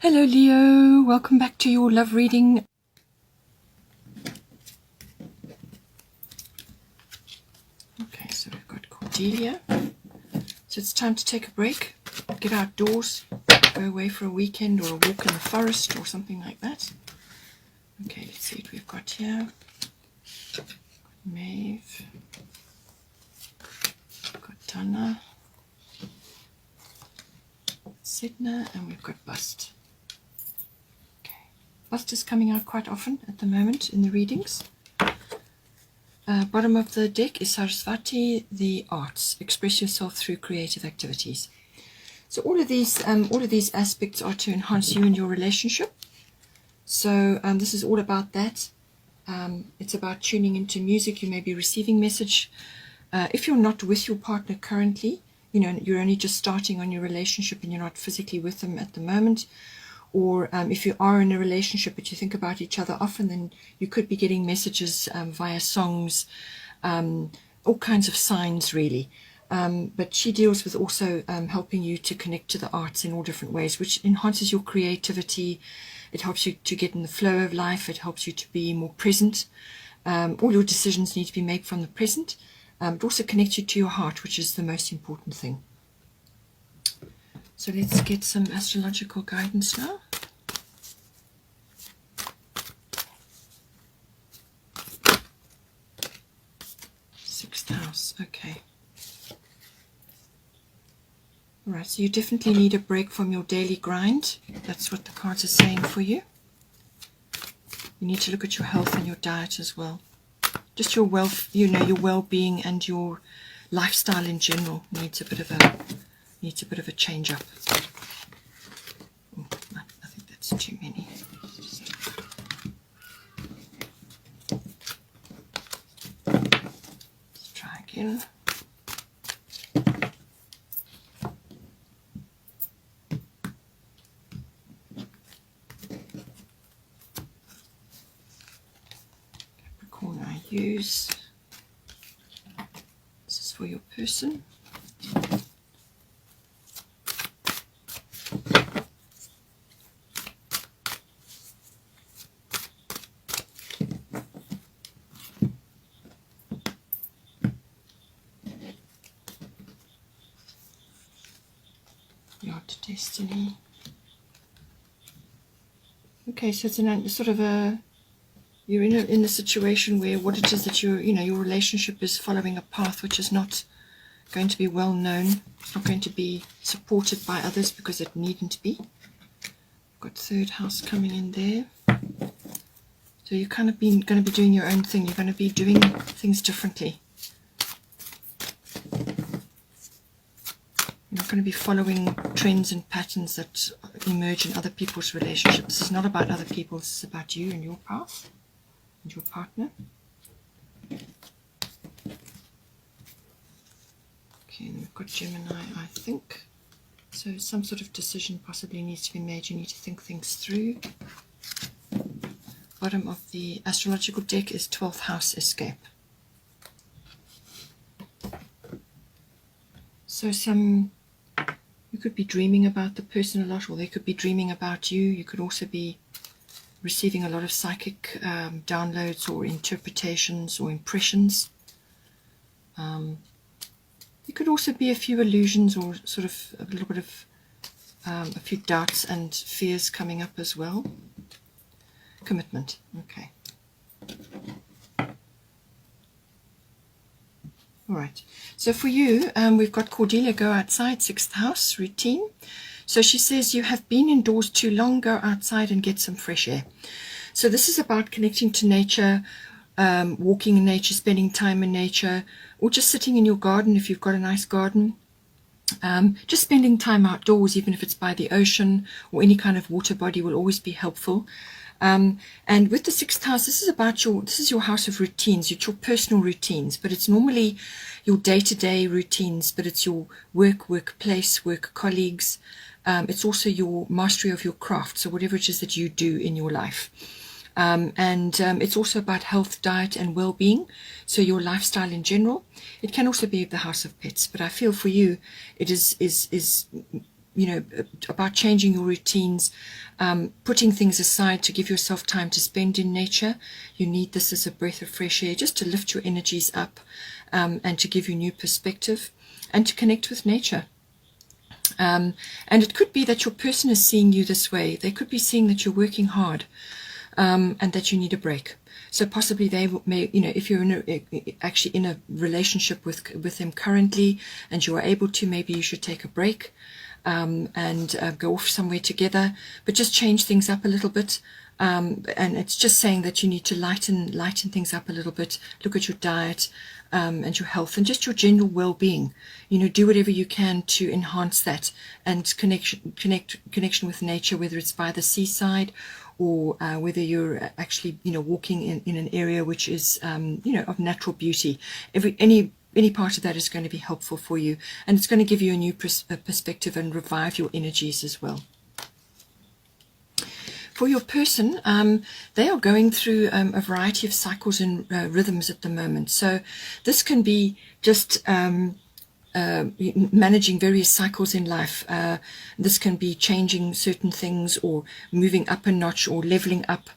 Hello Leo, welcome back to your love reading. Okay, so we've got Cordelia. So it's time to take a break, get outdoors, go away for a weekend or a walk in the forest or something like that. Okay, let's see what we've got here. Maeve, got Dana, Sidna, and we've got Bust. Bust is coming out quite often at the moment in the readings. Bottom of the deck is Sarasvati, the arts. Express yourself through creative activities. So all of these aspects are to enhance you and your relationship. So this is all about that. It's about tuning into music. You may be receiving message. If you're not with your partner currently, you know, you're only just starting on your relationship and you're not physically with them at the moment, or if you are in a relationship but you think about each other often, then you could be getting messages via songs, all kinds of signs really. But she deals with also helping you to connect to the arts in all different ways, which enhances your creativity. It helps you to get in the flow of life. It helps you to be more present. All your decisions need to be made from the present. It also connects you to your heart, which is the most important thing. So let's get some astrological guidance now. Sixth house, okay. Alright, so you definitely need a break from your daily grind. That's what the cards are saying for you. You need to look at your health and your diet as well. Just your wealth, you know, your well-being and your lifestyle in general needs a bit of a change up. Oh, I think that's too many. Let's try again. Capricorn, I use. This is for your person. Destiny. Okay, so it's a sort of you're in a situation where what it is that your relationship is following a path which is not going to be well known. It's not going to be supported by others because it needn't be. Got third house coming in there. So you're kind of going to be doing your own thing. You're going to be doing things differently. You're not going to be following trends and patterns that emerge in other people's relationships. This is not about other people. This is about you and your path and your partner. Okay, and we've got Gemini, I think. So some sort of decision possibly needs to be made. You need to think things through. Bottom of the astrological deck is 12th house, escape. So you could be dreaming about the person a lot, or they could be dreaming about you. You could also be receiving a lot of psychic downloads or interpretations or impressions. It could also be a few illusions or sort of a little bit of a few doubts and fears coming up as well. Commitment, okay. All right, so for you, we've got Cordelia, go outside, 6th house, routine. So she says you have been indoors too long, go outside and get some fresh air. So this is about connecting to nature, walking in nature, spending time in nature, or just sitting in your garden if you've got a nice garden. Just spending time outdoors, even if it's by the ocean or any kind of water body, will always be helpful. And with the 6th house, this is your house of routines. It's your personal routines, but it's normally your day-to-day routines, but it's your workplace, work colleagues. It's also your mastery of your craft, so whatever it is that you do in your life. It's also about health, diet and well-being, so your lifestyle in general. It can also be the house of pets, but I feel for you it is about changing your routines, putting things aside to give yourself time to spend in nature. You need this as a breath of fresh air, just to lift your energies up, and to give you new perspective and to connect with nature. And it could be that your person is seeing you this way. They could be seeing that you're working hard, and that you need a break. So possibly they may, if you're actually in a relationship with them currently, and you are able to, maybe you should take a break, and go off somewhere together, but just change things up a little bit. And it's just saying that you need to lighten things up a little bit. Look at your diet, and your health, and just your general well-being. Do whatever you can to enhance that, and connection with nature, whether it's by the seaside, or whether you're actually walking in an area which is of natural beauty. Any part of that is going to be helpful for you, and it's going to give you a new perspective and revive your energies as well. For your person, they are going through a variety of cycles and rhythms at the moment. So this can be just managing various cycles in life. This can be changing certain things, or moving up a notch, or leveling up.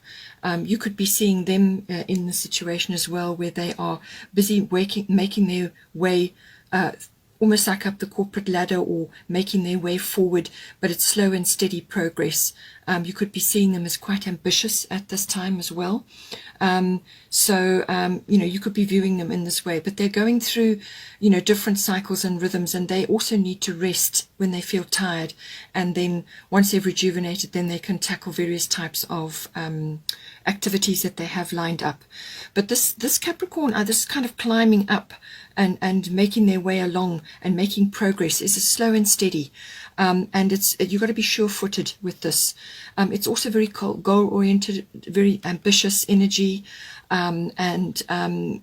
You could be seeing them in the situation as well, where they are busy making their way almost like up the corporate ladder, or making their way forward, but it's slow and steady progress. You could be seeing them as quite ambitious at this time as well. You could be viewing them in this way, but they're going through, different cycles and rhythms, and they also need to rest when they feel tired. And then once they've rejuvenated, then they can tackle various types of activities that they have lined up. But this Capricorn, this kind of climbing up and making their way along and making progress, is a slow and steady. And you've got to be sure-footed with this. It's also very goal-oriented, very ambitious energy, and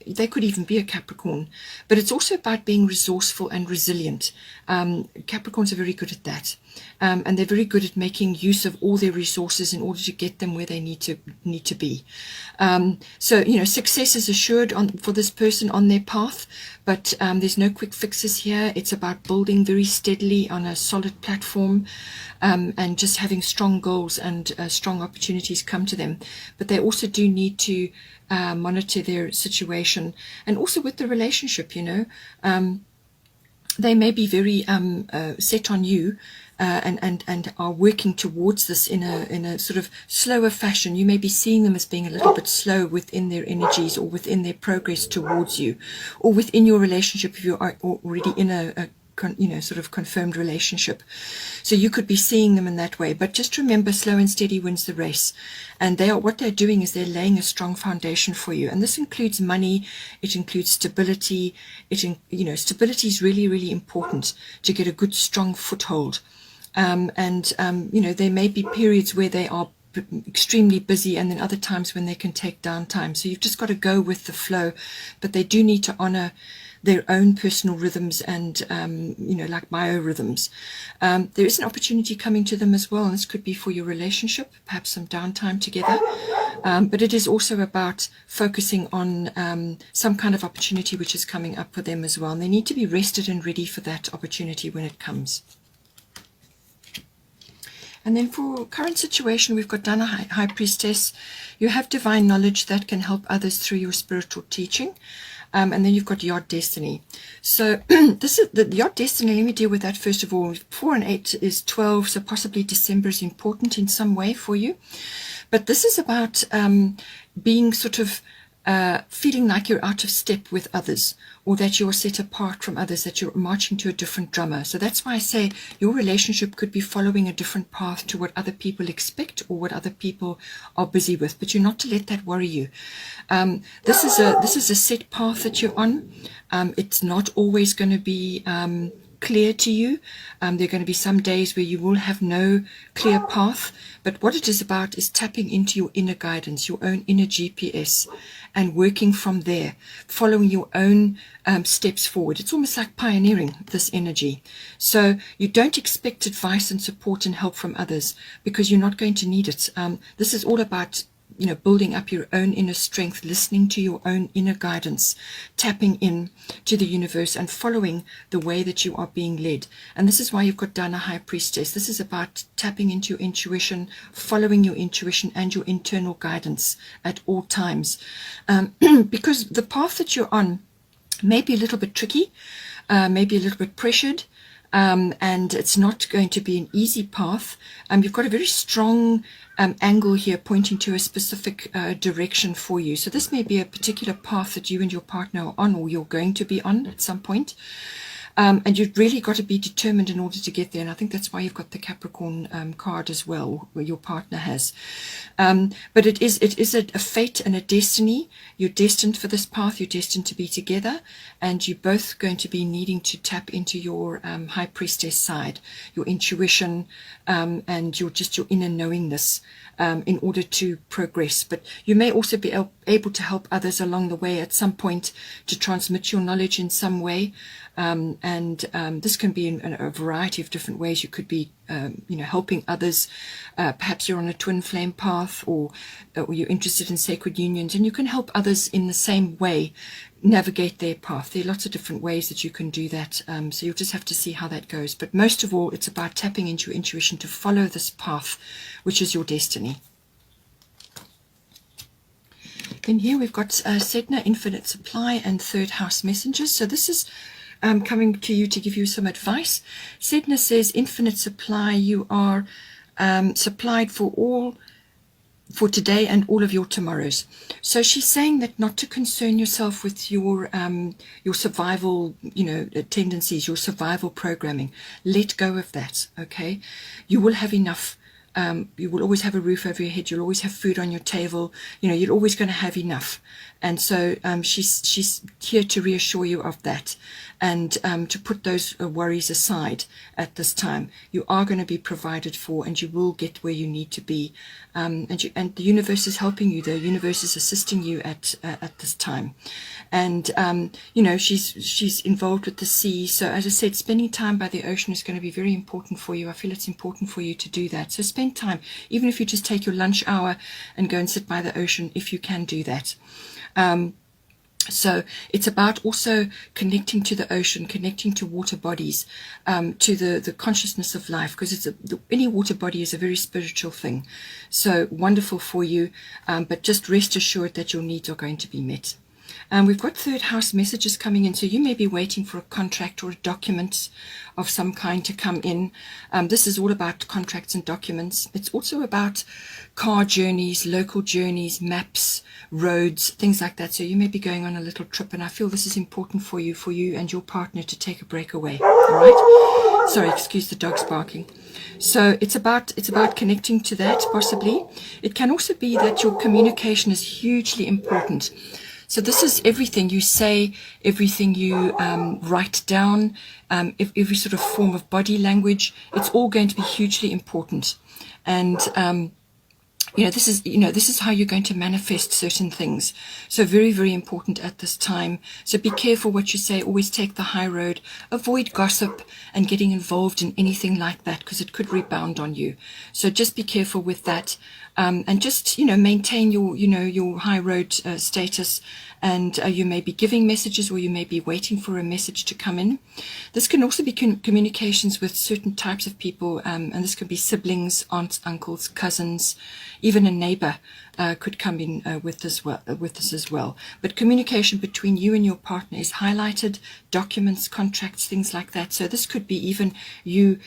they could even be a Capricorn. But it's also about being resourceful and resilient. Capricorns are very good at that, and they're very good at making use of all their resources in order to get them where they need to be. Success is assured for this person on their path, but there's no quick fixes here. It's about building very steadily on a solid platform, and just having strong goals and strong opportunities come to them. But they also do need to monitor their situation, and also with the relationship. They may be very set on you, and are working towards this in a sort of slower fashion. You may be seeing them as being a little bit slow within their energies, or within their progress towards you, or within your relationship if you are already in a sort of confirmed relationship. So you could be seeing them in that way. But just remember, slow and steady wins the race. And what they're doing is they're laying a strong foundation for you. And this includes money. It includes stability. Stability is really, really important to get a good, strong foothold. There may be periods where they are extremely busy, and then other times when they can take downtime. So you've just got to go with the flow. But they do need to honor their own personal rhythms and, like biorhythms. There is an opportunity coming to them as well, and this could be for your relationship, perhaps some downtime together. But it is also about focusing on some kind of opportunity which is coming up for them as well. And they need to be rested and ready for that opportunity when it comes. And then for current situation, we've got Dana, High Priestess. You have divine knowledge that can help others through your spiritual teaching. And then you've got Yod Destiny. So this is the Yod Destiny. Let me deal with that first of all. 4 and 8 is 12, so possibly December is important in some way for you. But this is about being sort of feeling like you're out of step with others, or that you're set apart from others, that you're marching to a different drummer. So that's why I say your relationship could be following a different path to what other people expect, or what other people are busy with. But you're not to let that worry you. This is a set path that you're on. It's not always going to be clear to you. There are going to be some days where you will have no clear path, but what it is about is tapping into your inner guidance, your own inner GPS, and working from there, following your own steps forward. It's almost like pioneering this energy. So you don't expect advice and support and help from others, because you're not going to need it. This is all about building up your own inner strength, listening to your own inner guidance, tapping in to the universe and following the way that you are being led. And this is why you've got down a High Priestess. This is about tapping into your intuition, following your intuition and your internal guidance at all times. Because the path that you're on may be a little bit tricky, maybe a little bit pressured, and it's not going to be an easy path. You've got a very strong angle here pointing to a specific direction for you. So this may be a particular path that you and your partner are on, or you're going to be on at some point. And you've really got to be determined in order to get there. And I think that's why you've got the Capricorn card as well, where your partner has. But it is a fate and a destiny. You're destined for this path. You're destined to be together. And you're both going to be needing to tap into your High Priestess side, your intuition, and your inner knowingness in order to progress. But you may also be able to help others along the way at some point, to transmit your knowledge in some way. This can be in a variety of different ways. You could be, helping others. Perhaps you're on a twin flame path, or you're interested in sacred unions, and you can help others in the same way navigate their path. There are lots of different ways that you can do that. So you'll just have to see how that goes. But most of all, it's about tapping into your intuition to follow this path, which is your destiny. Then here we've got Sedna, Infinite Supply, and Third House Messengers. So this is coming to you to give you some advice. Sedna says, infinite supply, you are supplied for today and all of your tomorrows. So she's saying that not to concern yourself with your survival, tendencies, your survival programming. Let go of that, okay? You will have enough. You will always have a roof over your head. You'll always have food on your table. You're always going to have enough. And so she's here to reassure you of that, and to put those worries aside at this time. You are going to be provided for, and you will get where you need to be. And the universe is helping you. The universe is assisting you at this time. And she's involved with the sea. So as I said, spending time by the ocean is going to be very important for you. I feel it's important for you to do that. So spend time, even if you just take your lunch hour and go and sit by the ocean, if you can do that. So it's about also connecting to the ocean, connecting to water bodies, to the consciousness of life, because any water body is a very spiritual thing. So wonderful for you, but just rest assured that your needs are going to be met. We've got third house messages coming in, so you may be waiting for a contract or a document of some kind to come in. This is all about contracts and documents. It's also about car journeys, local journeys, maps, roads, things like that. So you may be going on a little trip, and I feel this is important for you and your partner to take a break away. All right? Sorry, excuse the dogs barking. So it's about connecting to that, possibly. It can also be that your communication is hugely important. So this is everything you say, everything you write down, every sort of form of body language. It's all going to be hugely important. And this is how you're going to manifest certain things. So very, very important at this time. So be careful what you say. Always take the high road. Avoid gossip and getting involved in anything like that, because it could rebound on you. So just be careful with that. And just, maintain your high road status. And you may be giving messages, or you may be waiting for a message to come in. This can also be communications with certain types of people, and this can be siblings, aunts, uncles, cousins, even a neighbor could come in with this as well. But communication between you and your partner is highlighted, documents, contracts, things like that. So this could be even you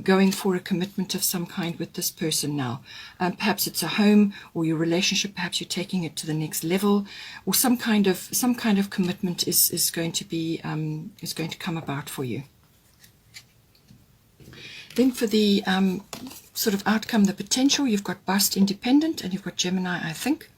going for a commitment of some kind with this person now. Perhaps it's a home or your relationship. Perhaps you're taking it to the next level, or some kind of commitment is going to come about for you. Then for the sort of outcome, the potential, you've got Bust, Independent, and you've got Gemini, I think.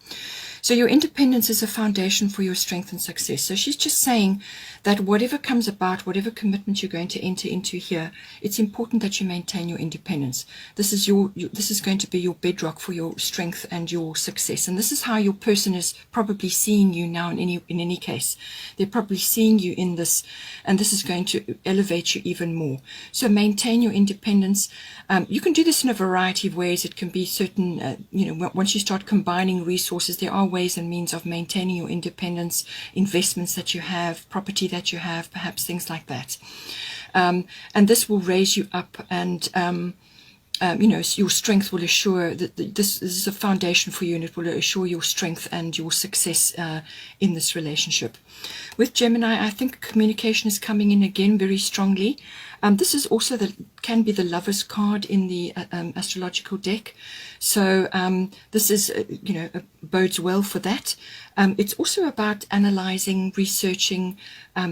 So your independence is a foundation for your strength and success. So she's just saying that whatever comes about, whatever commitment you're going to enter into here, it's important that you maintain your independence. This is this is going to be your bedrock for your strength and your success. And this is how your person is probably seeing you now in any case. They're probably seeing you in this, and this is going to elevate you even more. So maintain your independence. You can do this in a variety of ways. It can be certain, once you start combining resources, there are ways and means of maintaining your independence, investments that you have, property that you have, perhaps things like that. And this will raise you up, and your strength will assure that this is a foundation for you, and it will assure your strength and your success in this relationship. With Gemini, I think communication is coming in again very strongly. This is also can be the Lover's card in the astrological deck. So this is, bodes well for that. It's also about analyzing, researching,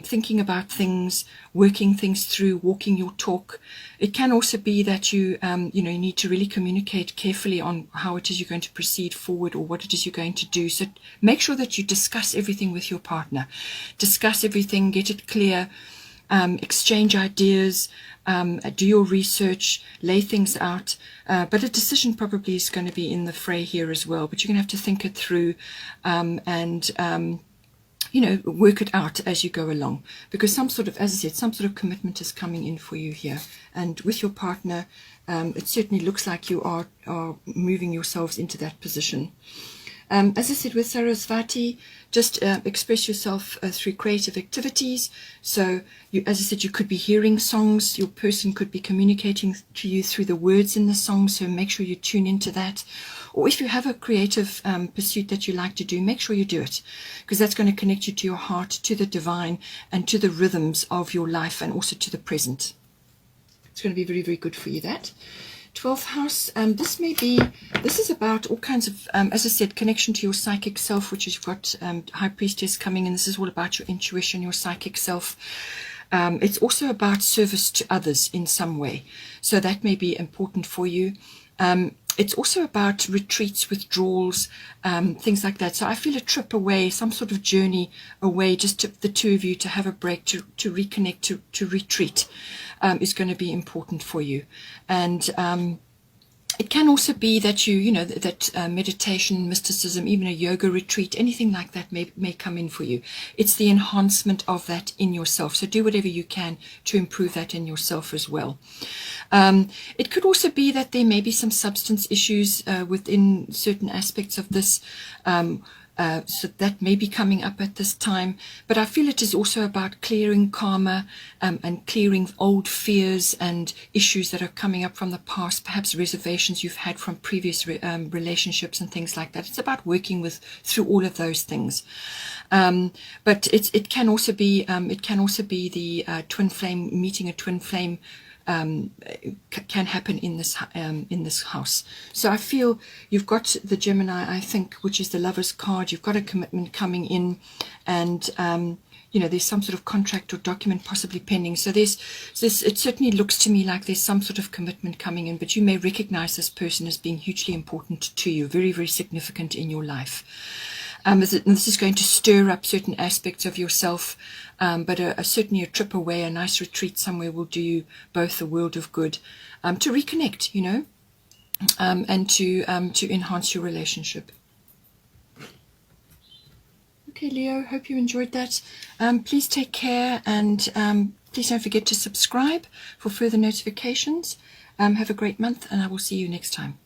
thinking about things, working things through, walking your talk. It can also be that you need to really communicate carefully on how it is you're going to proceed forward, or what it is you're going to do. So make sure that you discuss everything with your partner. Discuss everything, get it clear. Exchange ideas, do your research, lay things out, but a decision probably is going to be in the fray here as well, but you're going to have to think it through and work it out as you go along, because some sort of commitment is coming in for you here. And with your partner, it certainly looks like you are moving yourselves into that position. As I said, with Sarasvati, just express yourself through creative activities. So, as I said, you could be hearing songs. Your person could be communicating to you through the words in the song. So make sure you tune into that. Or if you have a creative pursuit that you like to do, make sure you do it, because that's going to connect you to your heart, to the divine, and to the rhythms of your life, and also to the present. It's going to be very, very good for you, that. 12th house, this is about all kinds of, as I said, connection to your psychic self, which is you've got High Priestess coming in. This is all about your intuition, your psychic self. It's also about service to others in some way. So that may be important for you. It's also about retreats, withdrawals, things like that. So I feel a trip away, some sort of journey away, just to the two of you to have a break, to reconnect, to retreat, is going to be important for you. And it can also be that meditation, mysticism, even a yoga retreat, anything like that may come in for you. It's the enhancement of that in yourself. So do whatever you can to improve that in yourself as well. It could also be that there may be some substance issues within certain aspects of this. So that may be coming up at this time, but I feel it is also about clearing karma and clearing old fears and issues that are coming up from the past, perhaps reservations you've had from previous relationships and things like that. It's about working through all of those things. But it can also be the twin flame, meeting a twin flame. Can happen in this house. So I feel you've got the Gemini, I think, which is the Lover's card. You've got a commitment coming in, and there's some sort of contract or document possibly pending. So it certainly looks to me like there's some sort of commitment coming in, but you may recognize this person as being hugely important to you, very, very significant in your life. This is going to stir up certain aspects of yourself, but certainly a trip away, a nice retreat somewhere will do you both a world of good, to reconnect, and to enhance your relationship. Okay, Leo, hope you enjoyed that. Please take care, and please don't forget to subscribe for further notifications. Have a great month, and I will see you next time.